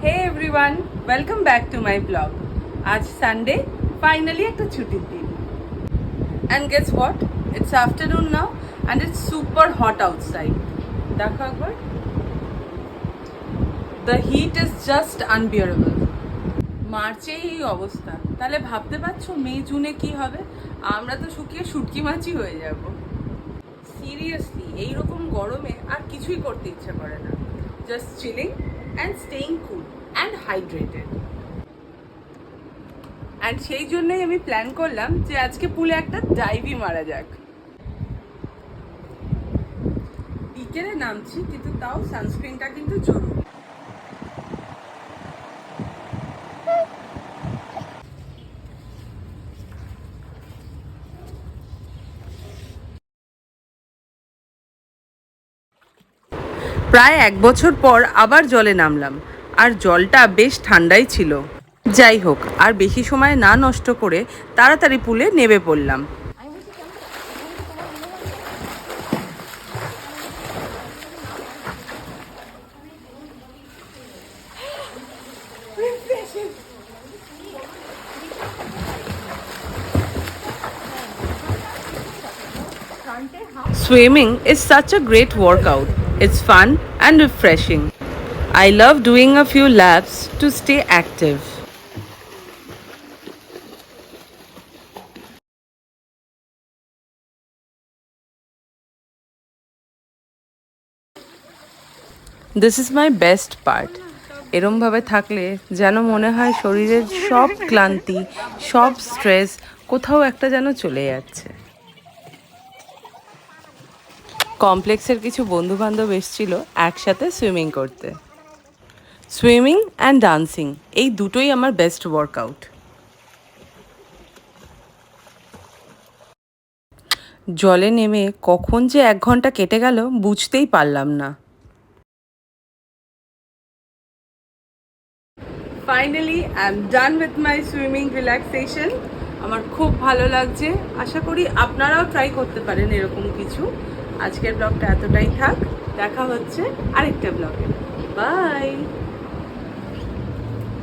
Hey everyone, welcome back to my vlog. আজ Sunday, finally একটা ছুটির দিন। And guess what? It's afternoon now and it's super hot outside. দেখো একবার। The heat is just unbearable. মার্চে এই অবস্থা, তাহলে ভাবতে পারছো মে জুনে কি হবে? আমরা তো শুকিয়ে শুটকি মাছি হয়ে যাব। সিরিয়াসলি এইরকম গরমে আর কিছুই করতে ইচ্ছা করে না। Just chilling and staying cool and hydrated. And সেই জন্যই আমি প্ল্যান করলাম যে আজকে পুলে একটা ডাইভি মারা যাক। বিকেলে নামছি, কিন্তু তাও সানস্ক্রিনটা কিন্তু জরুরি। প্রায় 1 বছর পর আবার জলে নামলাম, আর জলটা বেশ ঠান্ডাই ছিল। যাই হোক, আর বেশি সময় না নষ্ট করে তাড়াতাড়ি পুলে নেমে পড়লাম। Swimming is such a great workout. It's fun and refreshing. I love doing a few laps to stay active. This is my best part. এরমভাবে থাকলে যেন মনে হয় শরীরের সব ক্লান্তি, সব স্ট্রেস কোথাও একটা যেন চলে যাচ্ছে। কমপ্লেক্সের কিছু বন্ধুবান্ধব এসেছিল একসাথে সুইমিং করতে। সুইমিং অ্যান্ড ডান্সিং এই দুটোই আমার বেস্ট ওয়ার্কআউট। জলে নেমে কখন যে 1 ঘন্টা কেটে গেল বুঝতেই পারলাম না। Finally I am done with my swimming relaxation. আমার খুব ভালো লাগছে, আশা করি আপনারাও ট্রাই করতে পারেন এরকম কিছু। আজকের ব্লগটা এতটাই থাক, দেখা হচ্ছে আরেকটা ব্লগে। বাই।